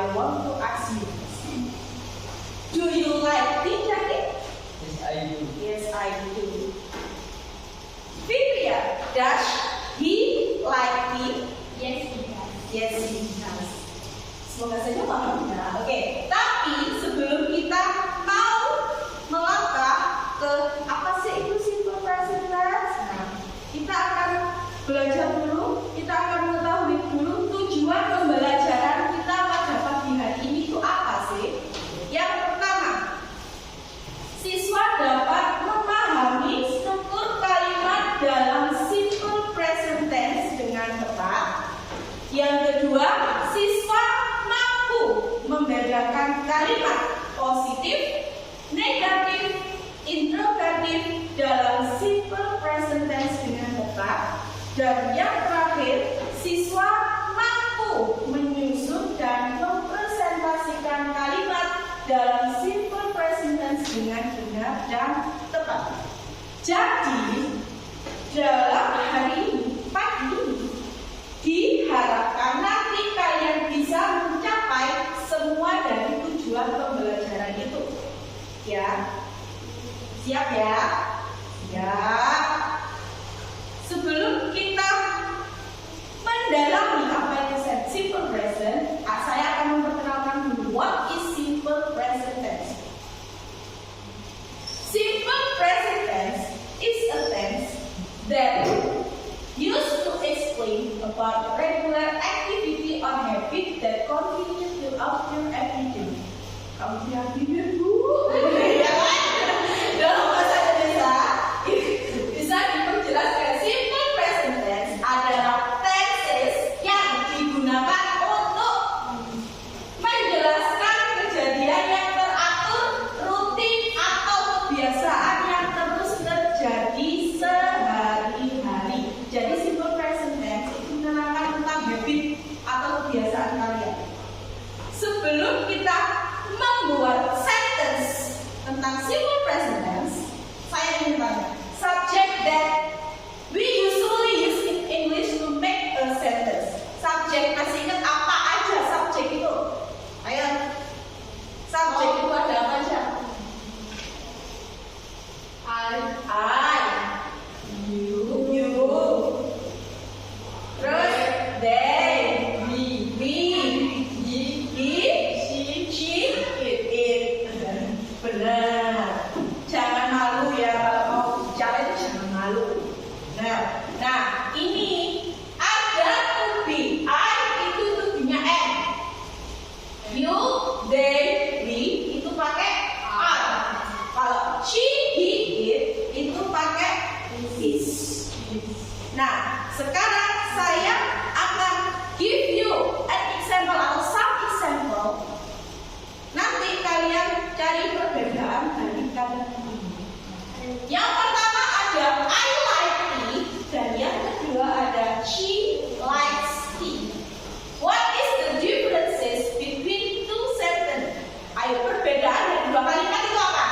I want to ask you. Do you like tea, Jackie? Yes, I do. Yes, I do. Fitria, does he like tea? Yes, he does. Yes, he does. Semoga saja paham ya. Oke, tapi sebelum kita mau melangkah ke apa sih itu simple present tense, nah, kita akan belajar dulu, kita akan mengetahui dulu tujuan pembelajaran kita pada pagi hari ini itu apa sih? Yang pertama, siswa dapat memahami struktur kalimat dalam simple present tense dengan tepat. Yang kedua, siswa mampu membedakan kalimat positif, negatif, interrogatif dalam simple present tense dengan tepat. Dan yang terakhir, siswa mampu menyusun dan mempresentasikan kalimat dalam simple present tense dengan benar dan tepat. Jadi, dalam hari ini, pagi ini, diharapkan nanti kalian bisa mencapai semua dari tujuan pembelajaran itu. Ya, siap ya? Siap. Sebelum kita mendalami apa itu simple present, saya akan memperkenalkan dulu what is simple present tense. Simple present tense is a tense that used to explain about regular activity or habit that continue throughout your everyday. Kamu yakin Bu? Dalam bahasa Indonesia bisa diperjelaskan simple present tense adalah tenses yang digunakan untuk menjelaskan kejadian yang teratur, rutin atau kebiasaan yang terus terjadi sehari-hari. Jadi simple present tense itu menerangkan tentang habit atau kebiasaan kalian. Sebelum kita membuat sentence tentang simple present tense, saya ingin tanya, subject that we usually use in English to make a sentence. Subject, masih ingat apa aja subject itu? Ayo, subject itu ada apa aja? I, you, terus they, we, he, she, it. Benar. Jangan malu ya kalau mau bicara itu jangan malu. Nah, ini ada to be. I itu to-nya N. You, they, we itu pakai R. Kalau she, he, it itu pakai is. Nah, sekarang saya akan give you an example atau some example. Nanti kalian cari perbedaan dari kalimat ini. Yang pertama ada I like tea dan yang kedua ada she likes tea. What is the differences between two sentences? Ayo, perbedaan dari dua kalimat itu apa?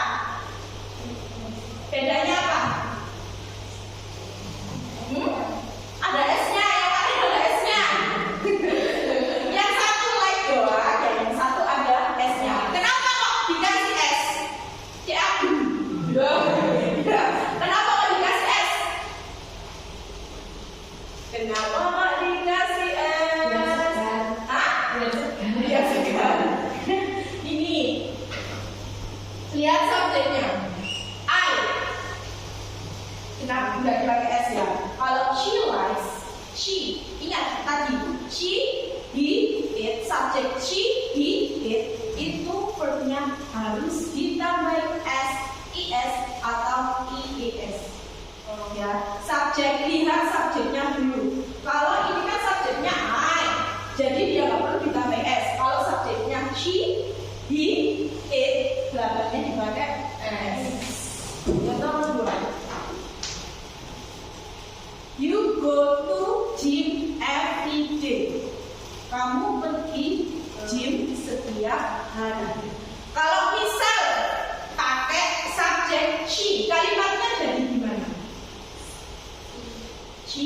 Bedanya apa? Ada S-nya, yang lain ada S-nya. Yang satu like doang, dan yang satu ada S-nya. Kenapa kok dikasih S? Kenapa kok dikasih S? Kenapa kok dikasih S? Hah? Biasakan. Ini lihat subjeknya. I. Kenapa tidak dipakai S ya? Kalau she likes, she, ingat tadi she, he, it, subjek she, he, it itu verbnya harus ditambahin S, is atau ies. Ya, subjek, lihat subjeknya dulu. Kalau ini kan subjeknya I, jadi dia nggak perlu ditambahin S. Kalau subjeknya she, he, it, belakangnya dipakai S. Yang kedua, you go to gym every day. Kamu pergi gym setiap hari. Kalau misal pakai subjek she, kalimatnya jadi gimana? She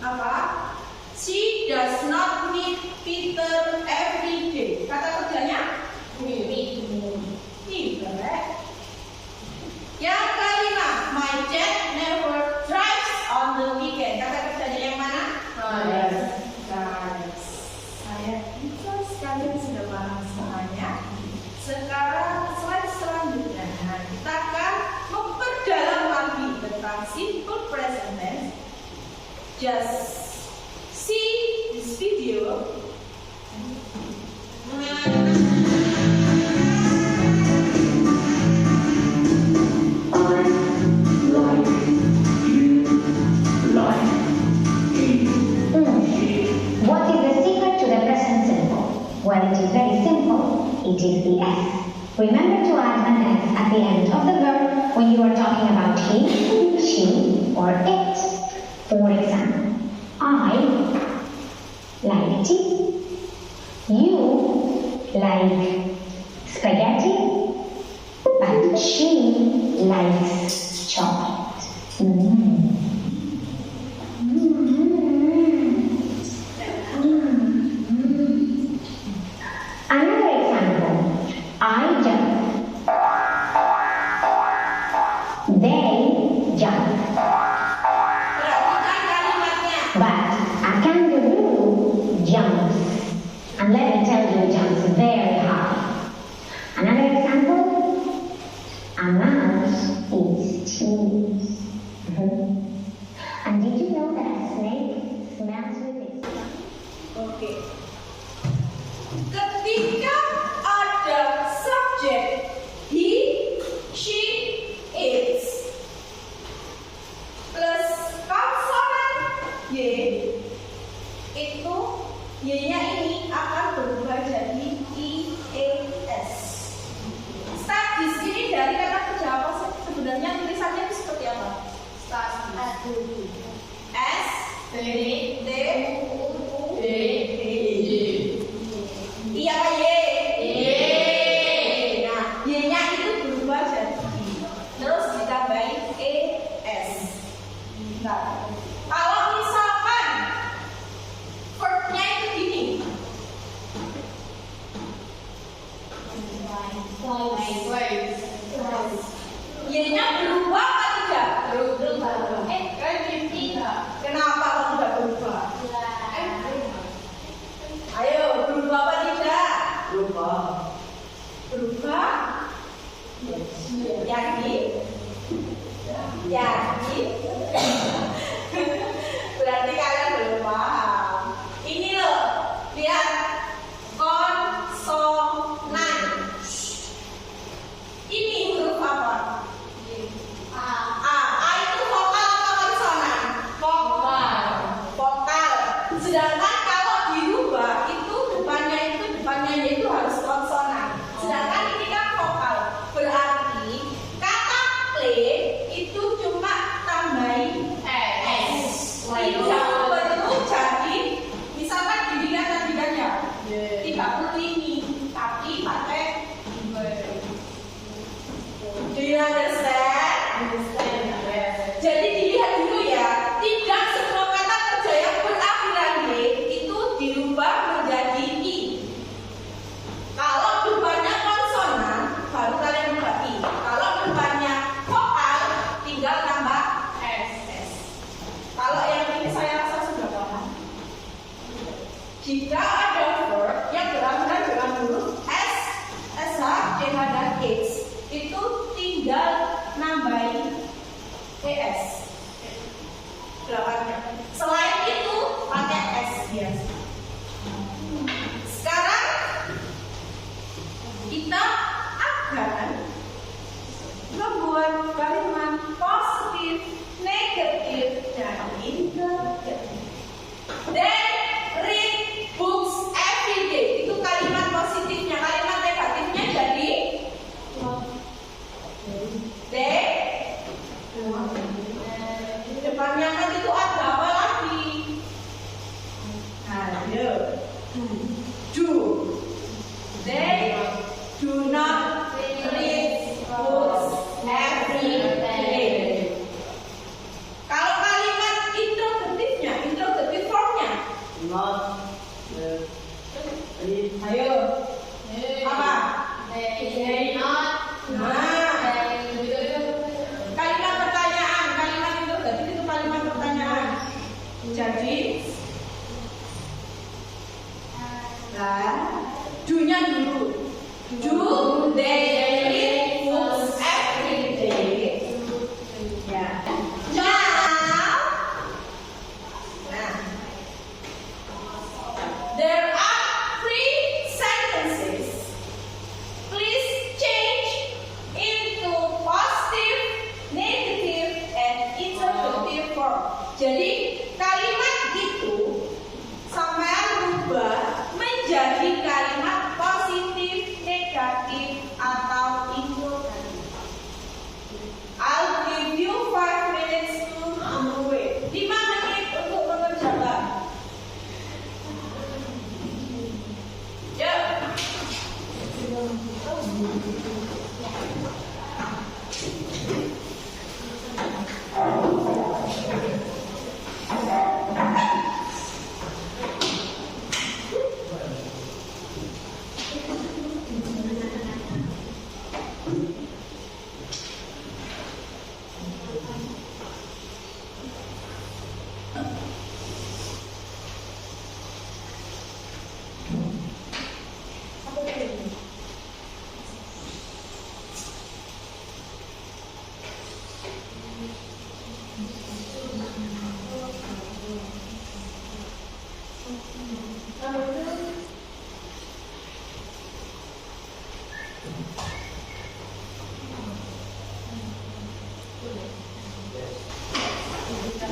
Apa? She does not meet Peter every day. Kata kerjanya meet. Yang kelima, my dad never drives on the weekend. Kata kerjanya yang mana? Drives. Saya ikhlas kalian sudah paham semuanya. Sekarang slide selanjutnya. Nah, kita akan memperdalam lagi tentang simple present tense. Just see this video. What is the secret to the present simple? Well, it is very simple. It is the S. Remember to add an S at the end of the verb when you are talking about he, she, or it. For example, I like tea. You like spaghetti. But she likes chocolate. Another example, I jump. They jump. Perhatikan kalimatnya. But a kangaroo jumps. And let me tell you, jumps very high. Another example, a mouse eats cheese. And did you know that a snake smells with its tongue? Oke. Ketika ada subjek he, she, it plus konsonan y, itu y-nya ini akan berubah jadi ies. Start di sini dari kata kerja apa sih? Sebenarnya tulisannya itu seperti apa? Start S D D U D I apa Y? Nah, Y-nya itu berubah jadi I. Terus ditambahin ES. Nah, kalau misalkan verbnya itu gini. Y-nya berubah apa tidak? Berubah. Kenapa kok tidak berubah? Ayo, berubah apa tidak? Berubah? Yakin? Berarti kalian belum paham. Ini loh, lihat konsonan. Ini huruf apa? A itu vokal atau konsonan? Vokal. Sedangkan kalau dirubah itu depannya itu harus konsonan. Sedangkan ini kan vokal. Berarti kata play itu cuma tambahin s. Tidak perlu jadi misalkan gini kan tadi kan ya. Tidak perlu ini, tapi pakai do you understand? Jadi dilihat dulu ya, tidak semua kata kerja yang berakhiran Y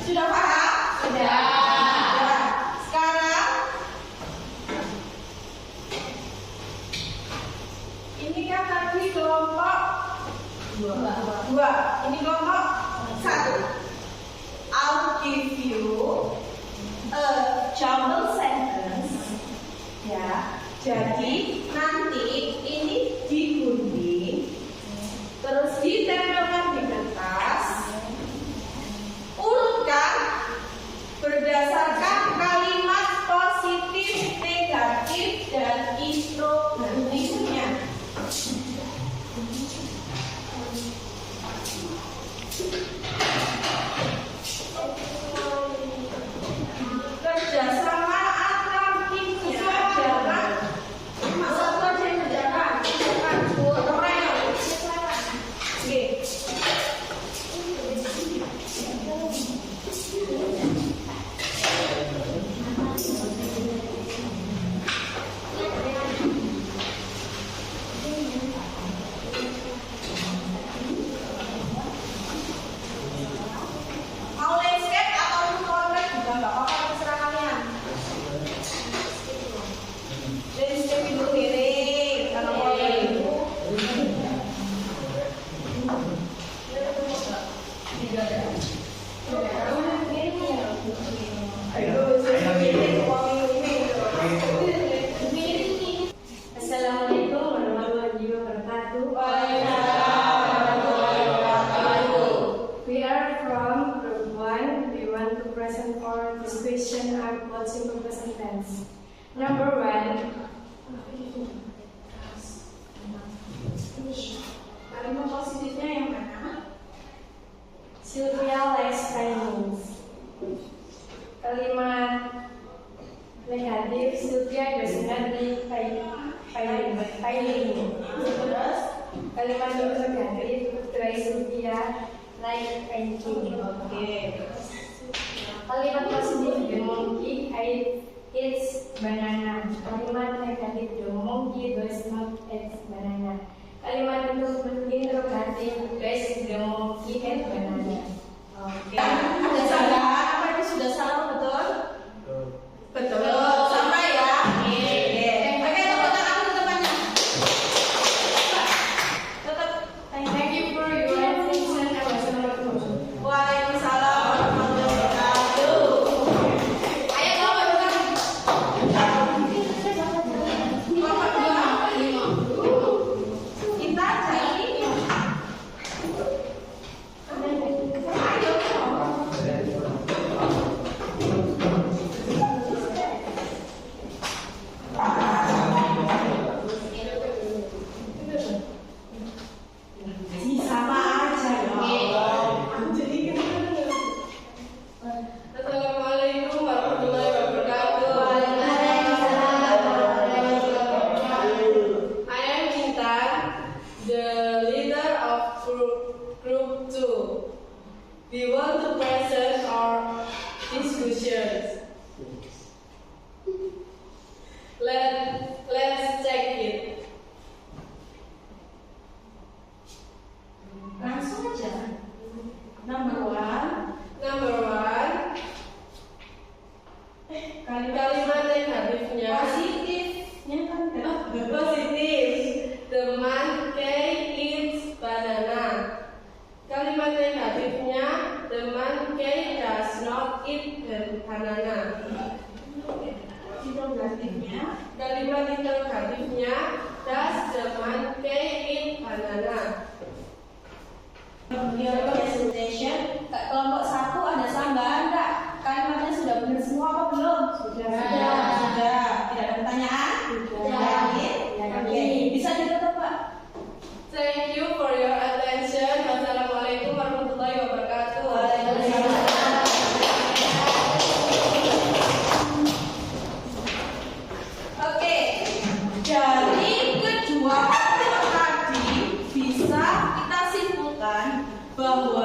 Sudah paham? Sudah. Sekarang ini kan tadi kelompok dua. Ini kelompok 1. I'll give you a jumble sentence. Ya. Jadi nanti ini digunting, terus ditempelkan di kertas. Urutkan berdasarkan kalimat positif, negatif, dan introduksinya. Kerjasama antar timnya jangan satu aja yang kerjakan. Oke. Mau landscape atau portrait juga nggak apa-apa, terserah kalian. Landscape itu mirip, kalau portrait itu Assalamualaikum warahmatullahi wabarakatuh. We are from group 1. We want to present for this question about simple present tense. Number 1. kalimat positifnya yang mana? Sylvia likes Chinese. Kalimat negatif, Sylvia does not like filing. Terus Kalimat negatif, try Sylvia like painting. oke. Kalimat positif, the monkey eats banana. Kalimat negatif, the monkey does not eat banana. Kalimat interrogatif, does the monkey eat banana? Oke. Ada salah? Apa itu sudah salah betul? Betul. Sama ya. Oke. Oke, tepuk tangan untuk temannya. Tetap. Thank you for your attention. Wassalamualaikum. Waalaikumsalam warahmatullahi wabarakatuh. Ayo kelompok dua. Kelompok dua. Kita cari. Ayo. Sama aja ya. Jadi Assalamualaikum warahmatullahi wabarakatuh. I am Intan, the leader of group 2. We want to present our discussions. Let's check it. langsung aja. Number 1. Number 1, kalimat negatifnya Positifnya kan positif. The monkey eats banana. Kalimat negatifnya, the monkey does not eat banana. interrogatifnya Kalimat interrogatifnya, does the monkey eat banana? Your presentation kelompok 1 ada tambahan nggak? Kalimatnya sudah benar semua apa belum? Sudah. Sudah. Tidak ada pertanyaan? Sudah. Yakin? Yakin. Oke, bisa ditutup Pak. Thank you for your attention. Wassalamualaikum warahmatullahi wabarakatuh. Oke, dari kedua kalimat tadi bisa kita simpulkan bahwa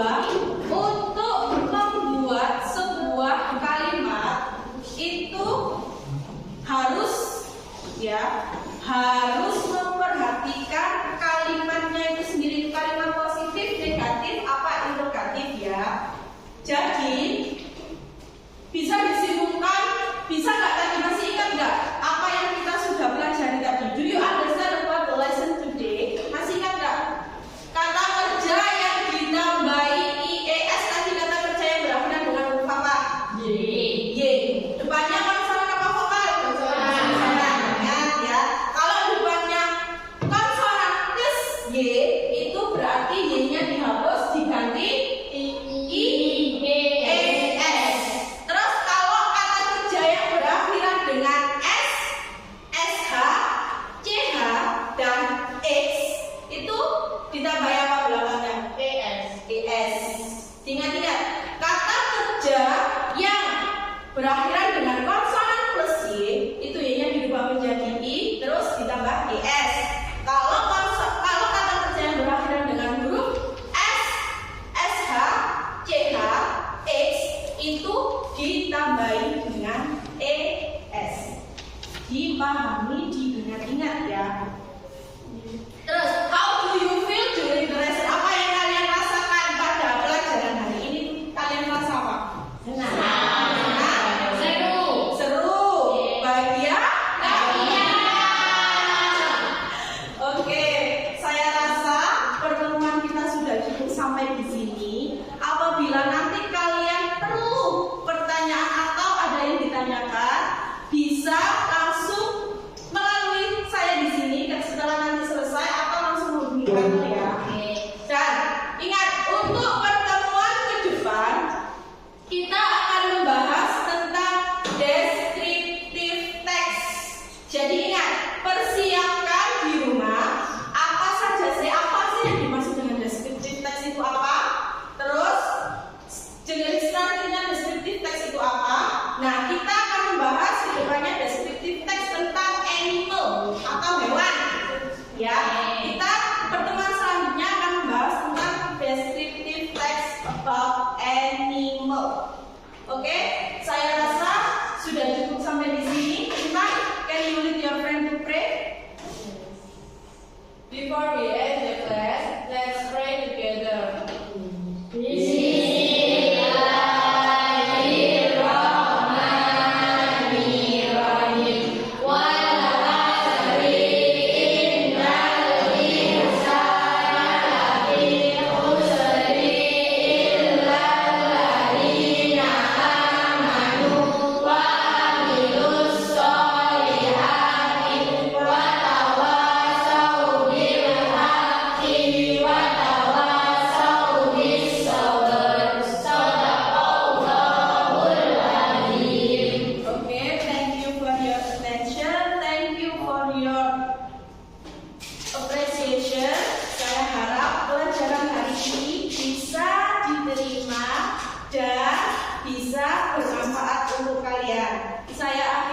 berakhiran dengan konsonan plus Y, itu Y-nya dirubah menjadi I, terus ditambah ES. Kalau kata kerja yang berakhiran dengan huruf S, SH, CH, X, itu ditambahi dengan ES. Dipahami, diingat-ingat ya. Terus, how do you feel during the lesson? Apa yang kalian rasakan pada pelajaran hari ini? Kalian merasa apa? Seru. Bahagia? Oke, saya rasa pertemuan kita sudah cukup sampai di sini. Apabila nanti kalian perlu pertanyaan atau ada yang ditanyakan, bisa langsung melalui saya di sini setelah nanti selesai atau langsung hubungi kami ya. Dan ingat, untuk pertemuan ke depan kita akan membahas tentang descriptive text. Jadi ingat, persiapkan di rumah apa saja sih, apa sih yang dimaksud dengan descriptive text itu apa? Terus jenis strateginya descriptive text itu apa? Nah, kita akan membahas ke depannya descriptive text tentang animal atau hewan. Ya, kita pertemuan selanjutnya akan membahas tentang descriptive text about animal. Oke, saya rasa sudah cukup sampai di sini. Can you lead your friend to pray? Before we end the class, let's pray together. Dan bisa bermanfaat untuk kalian. Saya